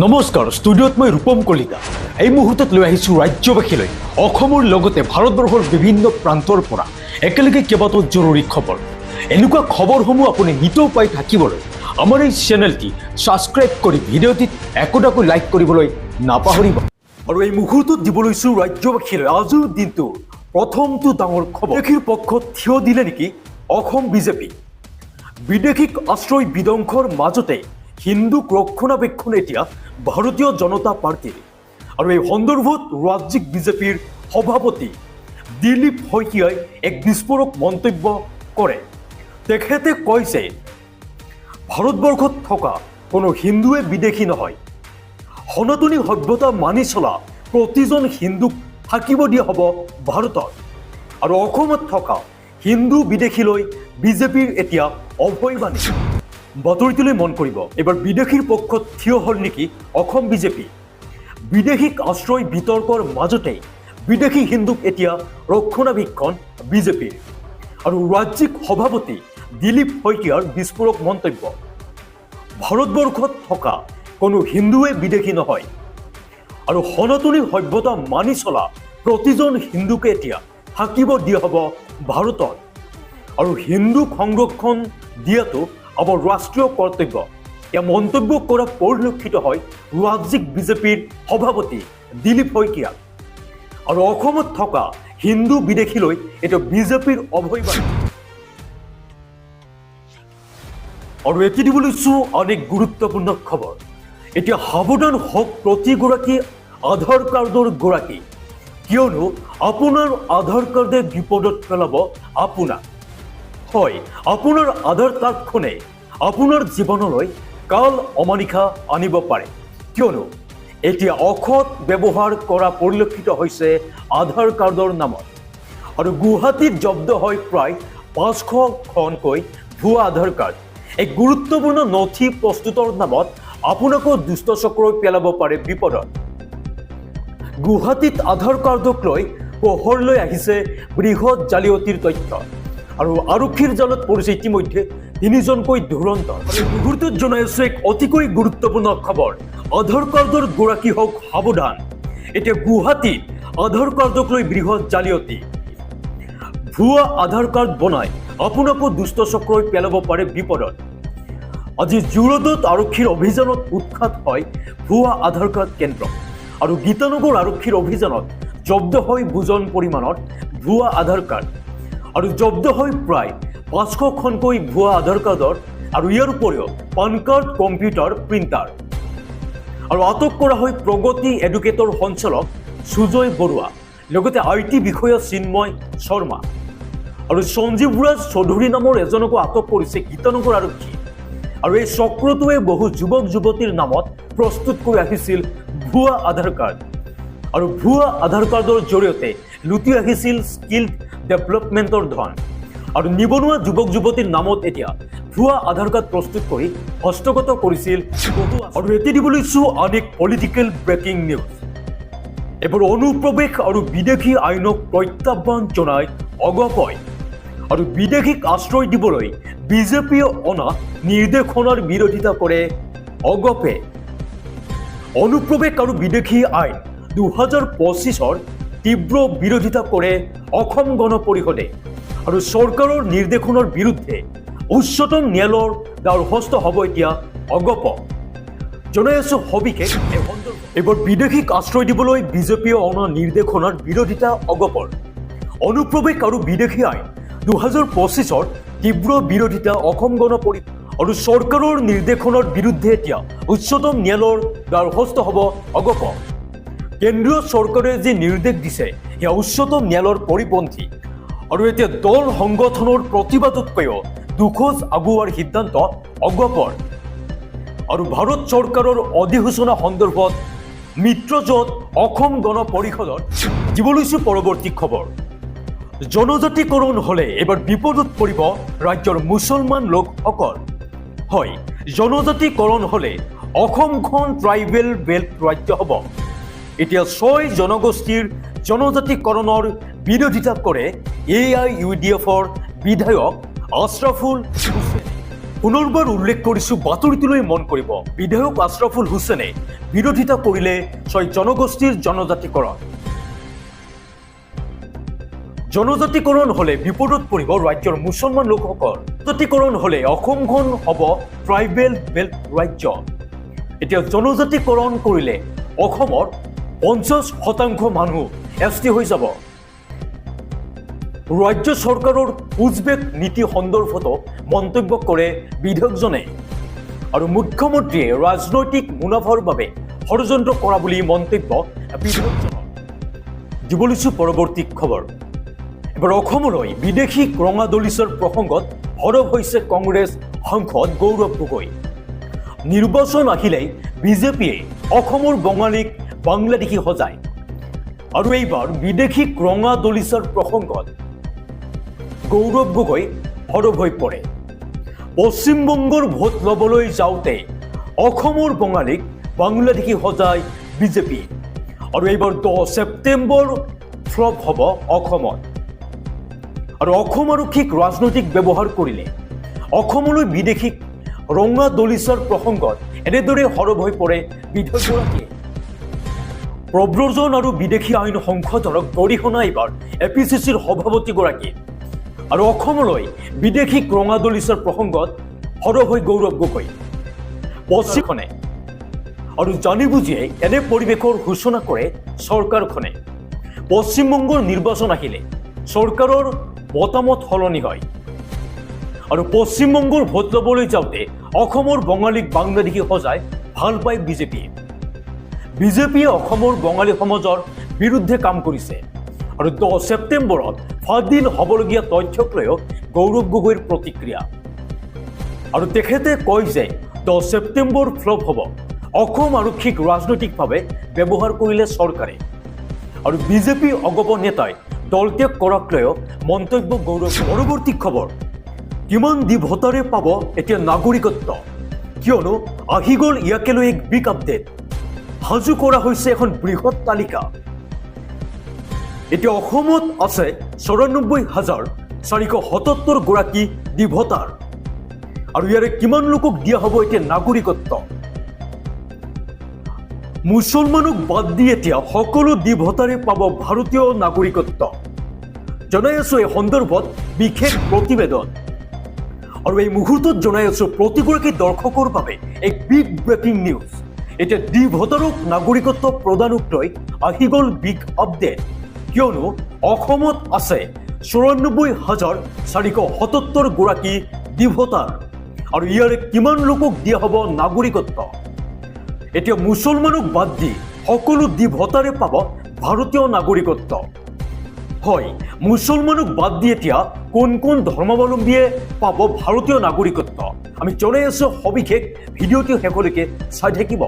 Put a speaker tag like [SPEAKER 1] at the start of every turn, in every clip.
[SPEAKER 1] নমস্কাৰ, ষ্টুডিঅ'ত মই ৰূপম কলিতা। এই মুহূৰ্তত লৈ আহিছোঁ ৰাজ্যবাসীলৈ অসমৰ লগতে ভাৰতবৰ্ষৰ বিভিন্ন প্ৰান্তৰ পৰা একেলগে কেইবাটাও জৰুৰী খবৰ। এনেকুৱা খবৰসমূহ আপুনি নিতৌ পাই থাকিবলৈ আমাৰ এই চেনেলটি ছাবস্ক্ৰাইব কৰি ভিডিঅ'টিত একোটাকৈ লাইক কৰিবলৈ নাপাহৰিব। আৰু এই মুহূৰ্তত দিব লৈছোঁ ৰাজ্যবাসীলৈ আজিৰ দিনটোৰ প্ৰথমটো ডাঙৰ খবৰ। বিদেশীৰ পক্ষত থিয় দিলে নেকি অসম বিজেপি? বিদেশীক আশ্ৰয় বিধ্বংসৰ মাজতে হিন্দুক ৰক্ষণাবেক্ষণ এতিয়া ভাৰতীয় জনতা পাৰ্টীৰ। আৰু এই সন্দৰ্ভত ৰাজ্যিক বিজেপিৰ সভাপতি দিলীপ শইকীয়াই এক বিস্ফোৰক মন্তব্য কৰে। তেখেতে কয় যে ভাৰতবৰ্ষত থকা কোনো হিন্দুৱে বিদেশী নহয়, সনাতনী সভ্যতা মানি চলা প্ৰতিজন হিন্দুক থাকিব দিয়া হ'ব ভাৰতত। আৰু অসমত থকা হিন্দু বিদেশীলৈ বিজেপিৰ এতিয়া অভয়বাণী। বাতৰিটোলৈ মন কৰিব, এবাৰ বিদেশীৰ পক্ষত থিয় হ'ল নেকি অসম বিজেপি? বিদেশীক আশ্ৰয় বিতৰ্কৰ মাজতেই বিদেশী হিন্দুক এতিয়া ৰক্ষণাবেক্ষণ বিজেপিৰ। আৰু ৰাজ্যিক সভাপতি দিলীপ শইকীয়াৰ বিস্ফোৰক মন্তব্য, ভাৰতবৰ্ষত থকা কোনো হিন্দুৱে বিদেশী নহয় আৰু সনাতনী সভ্যতা মানি চলা প্ৰতিজন হিন্দুকে এতিয়া থাকিব দিয়া হ'ব ভাৰতত। আৰু হিন্দুক সংৰক্ষণ দিয়াটো আমাৰ ৰাষ্ট্ৰীয় কৰ্তব্য। এয়া মন্তব্য কৰা পৰিলক্ষিত হয় ৰাজ্যিক বিজেপিৰ সভাপতি দিলীপ শইকীয়া। আৰু অসমত থকা হিন্দু বিদেশীলৈ এতিয়া বিজেপিৰ অভয়বাণী। আৰু এটি দিব লৈছোঁ অনেক গুৰুত্বপূৰ্ণ খবৰ। এতিয়া সাৱধান হওক প্ৰতিগৰাকী আধাৰ কাৰ্ডৰ গৰাকী, কিয়নো আপোনাৰ আধাৰ কাৰ্ডে বিপদত পেলাব আপোনাক। হয়, আপোনাৰ আধাৰ কাৰ্ডখনে আপোনাৰ জীৱনলৈ কাল অমানিশা আনিব পাৰে, কিয়নো এতিয়া অসৎ ব্যৱহাৰ কৰা পৰিলক্ষিত হৈছে আধাৰ কাৰ্ডৰ নামত। আৰু গুৱাহাটীত জব্দ হয় প্ৰায় 500খনকৈ ভুৱা আধাৰ কাৰ্ড। এক গুৰুত্বপূৰ্ণ নথি প্ৰস্তুতৰ নামত আপোনাকো দুষ্ট চক্ৰই পেলাব পাৰে বিপদত। গুৱাহাটীত আধাৰ কাৰ্ডক লৈ পোহৰলৈ আহিছে বৃহৎ জালিয়াতিৰ তথ্য। আৰু আৰক্ষীৰ জালত পৰিছে ইতিমধ্যে 3জনকৈ ধুৰন্ধৰ। মুহূৰ্তত জনাই আছো এক অতিকৈ গুৰুত্বপূৰ্ণ খবৰ। আধাৰ কাৰ্ডৰ গৰাকী হওক সাৱধান। এতিয়া গুৱাহাটীত আধাৰ কাৰ্ডক লৈ বৃহৎ জালিয়াতি। ভুৱা আধাৰ কাৰ্ড বনাই আপোনাকো দুষ্ট চক্ৰই পেলাব পাৰে বিপদত। আজি জোৰদত আৰক্ষীৰ অভিযানত উৎখাত হয় ভুৱা আধাৰ কাৰ্ড কেন্দ্ৰ। আৰু গীতানগৰ আৰক্ষীৰ অভিযানত জব্দ হয় বুজন পৰিমাণৰ ভুৱা আধাৰ কাৰ্ড। আৰু জব্দ হয় প্ৰায় 500খনকৈ ভুৱা আধাৰ কাৰ্ডৰ। আৰু ইয়াৰ উপৰিও পান কাৰ্ড, কম্পিউটাৰ, প্ৰিণ্টাৰ। আৰু আটক কৰা হয় প্ৰগতি এডুকেটৰ সঞ্চালক সুজয় বৰুৱা, লগতে IT বিষয়া চিন্ময় শৰ্মা। আৰু সঞ্জীৱ ৰাজ চৌধুৰী নামৰ এজনকো আটক কৰিছে গীতানগৰ আৰক্ষী। আৰু এই চক্ৰটোৱে বহু যুৱক যুৱতীৰ নামত প্ৰস্তুত কৰি আহিছিল ভুৱা আধাৰ কাৰ্ড। আৰু ভুৱা আধাৰ কাৰ্ডৰ জৰিয়তে লুটি আহিছিল স্কিল ডেভেলপমেণ্টৰ ধন। আৰু নিবনুৱা যুৱক যুৱতীৰ নামত এতিয়া ভুৱা আধাৰ কাৰ্ড প্ৰস্তুত কৰি হস্তগত কৰিছিল। আৰু এটি দিব লৈছোঁ অনেক পলিটিকেল ব্ৰেকিং নিউজ। এবাৰ অনুপ্ৰৱেশ আৰু বিদেশী আইনক প্ৰত্যাহ্বান জনাই অগপই। আৰু বিদেশীক আশ্ৰয় দিবলৈ বিজেপিয়ে অনা নিৰ্দেশনাৰ বিৰোধিতা কৰে অগপে। অনুপ্ৰৱেশ আৰু বিদেশী আইন 2025ৰ তীব্ৰ বিৰোধিতা কৰে অসম গণ পৰিষদে। আৰু চৰকাৰৰ নিৰ্দেশনাৰ বিৰুদ্ধে উচ্চতম ন্যায়ালয়ৰ দ্বাৰস্থ হ'ব এতিয়া অগপ। জনাই আছো সবিশেষ। এইবাৰ বিদেশীক আশ্ৰয় দিবলৈ বিজেপিয়ে অনা নিৰ্দেশনাৰ বিৰোধিতা অগপৰ। অনুপ্ৰৱেশ আৰু বিদেশী আইন 2025ৰ তীব্ৰ বিৰোধিতা অসম গণ পৰিষদ। আৰু চৰকাৰৰ নিৰ্দেশনাৰ বিৰুদ্ধে এতিয়া উচ্চতম ন্যায়ালয়ৰ দ্বাৰস্থ হ'ব অগপ। কেন্দ্ৰীয় চৰকাৰে যি নিৰ্দেশ দিছে সেয়া উচ্চতম ন্যায়ালয়ৰ পৰিপন্থী। আৰু এতিয়া দল সংগঠনৰ প্ৰতিবাদতকৈও দুখোজ আগুৱাৰ সিদ্ধান্ত অগপৰ। আৰু ভাৰত চৰকাৰৰ অধিসূচনা সন্দৰ্ভত মিত্ৰজোঁট অসম গণ পৰিষদৰ দিব লৈছোঁ পৰৱৰ্তী খবৰ। জনজাতিকৰণ হ'লে এবাৰ বিপদত পৰিব ৰাজ্যৰ মুছলমান লোকসকল। হয়, জনজাতিকৰণ হ'লে অসমখন ট্ৰাইবেল বেল্ট ৰাজ্য হ'ব। এতিয়া 6 জনগোষ্ঠীৰ জনজাতিকৰণৰ বিৰোধিতা কৰে AIUDFৰ বিধায়ক আশৰাফুল হুছেইনে। পুনৰবাৰ উল্লেখ কৰিছো বাতৰিটোলৈ মন কৰিব বিধায়ক আশৰাফুল হুছেইনে বিৰোধিতা কৰিলে 6 জনগোষ্ঠীৰ জনজাতিকৰণ। জনজাতিকৰণ হলে বিপদত পৰিব ৰাজ্যৰ মুছলমান লোকসকল। জনজাতিকৰণ হলে অসমখন হ'ব ট্ৰাইবেল বেল্ট ৰাজ্য। এতিয়া জনজাতিকৰণ কৰিলে অসমৰ 50% মানুহ এছটি হৈ যাব। ৰাজ্য চৰকাৰৰ পুজবেক নীতি সন্দৰ্ভত মন্তব্য কৰে বিধায়কজনে আৰু মুখ্যমন্ত্ৰীয়ে ৰাজনৈতিক মুনাফাৰ বাবে ষড়যন্ত্ৰ কৰা বুলি মন্তব্য বিধায়কজনৰ। দিব লৈছো পৰৱৰ্তী খবৰ। এবাৰ অসমলৈ বিদেশী ৰঙা দলিচৰ প্ৰসংগত সৰব হৈছে কংগ্ৰেছ সাংসদ গৌৰৱ গগৈ। নিৰ্বাচন আহিলেই বিজেপিয়ে অসমৰ বঙালীক বাংলাদেশী সজায় আৰু এইবাৰ বিদেশী ৰঙা দলিচৰ প্ৰসংগত গৌৰৱ গগৈ সৰব হৈ পৰে। পশ্চিমবংগৰ ভোট ল'বলৈ যাওঁতে অসমৰ বঙালীক বাংলাদেশী সজায় বিজেপি আৰু এইবাৰ 10 ছেপ্টেম্বৰ ফ্লপ হ'ব অসমত। আৰু অসম আৰক্ষীক ৰাজনৈতিক ব্যৱহাৰ কৰিলে অসমলৈ বিদেশী ৰঙা দলিচৰ প্ৰসংগত এনেদৰে সৰব হৈ পৰে বিধায়কগৰাকীয়ে। প্ৰব্ৰজন আৰু বিদেশী আইন সংশোধনক গৰিহণা এইবাৰ এপিচিচিৰ সভাপতিগৰাকী আৰু অসমলৈ বিদেশী ৰঙা দলিচৰ প্ৰসংগত সৰব হৈ গৌৰৱ গগৈ। পশ্চিমখনে আৰু জানি বুজিয়ে এনে পৰিৱেশৰ সূচনা কৰে চৰকাৰখনে। পশ্চিমবংগৰ নিৰ্বাচন আহিলে চৰকাৰৰ মতামত সলনি হয় আৰু পশ্চিমবংগৰ ভোট ল'বলৈ যাওঁতে অসমৰ বঙালীক বাংলাদেশী সজাই ভাল পায় বিজেপিয়ে। বিজেপিয়ে অসমৰ বঙালী সমাজৰ বিৰুদ্ধে কাম কৰিছে আৰু 10 ছেপ্টেম্বৰত ফাদিল হ'বলগীয়া তথ্যক লৈও গৌৰৱ গগৈৰ প্ৰতিক্ৰিয়া। আৰু তেখেতে কয় যে 10 ছেপ্টেম্বৰ ফ্লপ হ'ব অসম আৰক্ষীক ৰাজনৈতিকভাৱে ব্যৱহাৰ কৰিলে চৰকাৰে আৰু বিজেপি অগপ নেতাই দল ত্যাগ কৰাক লৈও মন্তব্য গৌৰৱ। পৰৱৰ্তী খবৰ। কিমান দি ভোটাৰে পাব এতিয়া নাগৰিকত্ব, কিয়নো আহি গ'ল ইয়াকে লৈ এক বিগ আপডেট। সাজু কৰা হৈছে এখন বৃহৎ তালিকা। এতিয়া অসমত আছে 94,477 গৰাকী দি ভোটাৰ আৰু ইয়াৰে কিমান লোকক দিয়া হ'ব এতিয়া নাগৰিকত্ব। মুছলমানক বাদ দি এতিয়া সকলো দি ভোটাৰে পাব ভাৰতীয় নাগৰিকত্ব। জনাই আছো এই সন্দৰ্ভত বিশেষ প্ৰতিবেদন আৰু এই মুহূৰ্তত জনাই আছো প্ৰতিগৰাকী দৰ্শকৰ বাবে এক বিগ ব্ৰেকিং নিউজ। এতিয়া দি ভোটাৰক নাগৰিকত্ব প্ৰদানক লৈ আহি গ'ল বিগ আপডেট, কিয়নো অসমত আছে 94,477 গৰাকী দি ভোটাৰ আৰু ইয়াৰে কিমান লোকক দিয়া হ'ব নাগৰিকত্ব। এতিয়া মুছলমানক বাদ দি সকলো দি ভোটাৰে পাব ভাৰতীয় নাগৰিকত্ব। হয়, মুছলমানক বাদ দি এতিয়া কোন কোন ধৰ্মাৱলম্বীয়ে পাব ভাৰতীয় নাগৰিকত্ব আমি জনাই আছো। সবিশেষ ভিডিঅ'টো শেষলৈকে চাই থাকিব।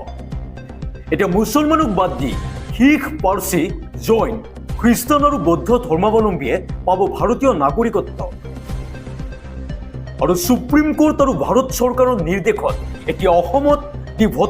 [SPEAKER 1] এতিয়া মুছলমানক বাদ দি শিখ, পাৰ্চী, জৈন, খ্ৰীষ্টান আৰু বৌদ্ধ ধৰ্মাৱলম্বীয়ে পাব ভাৰতীয় নাগৰিকত্ব আৰু সুপ্ৰিম কোৰ্ট আৰু ভাৰত চৰকাৰৰ নিৰ্দেশত এতিয়া অসমত দি ভোটাৰ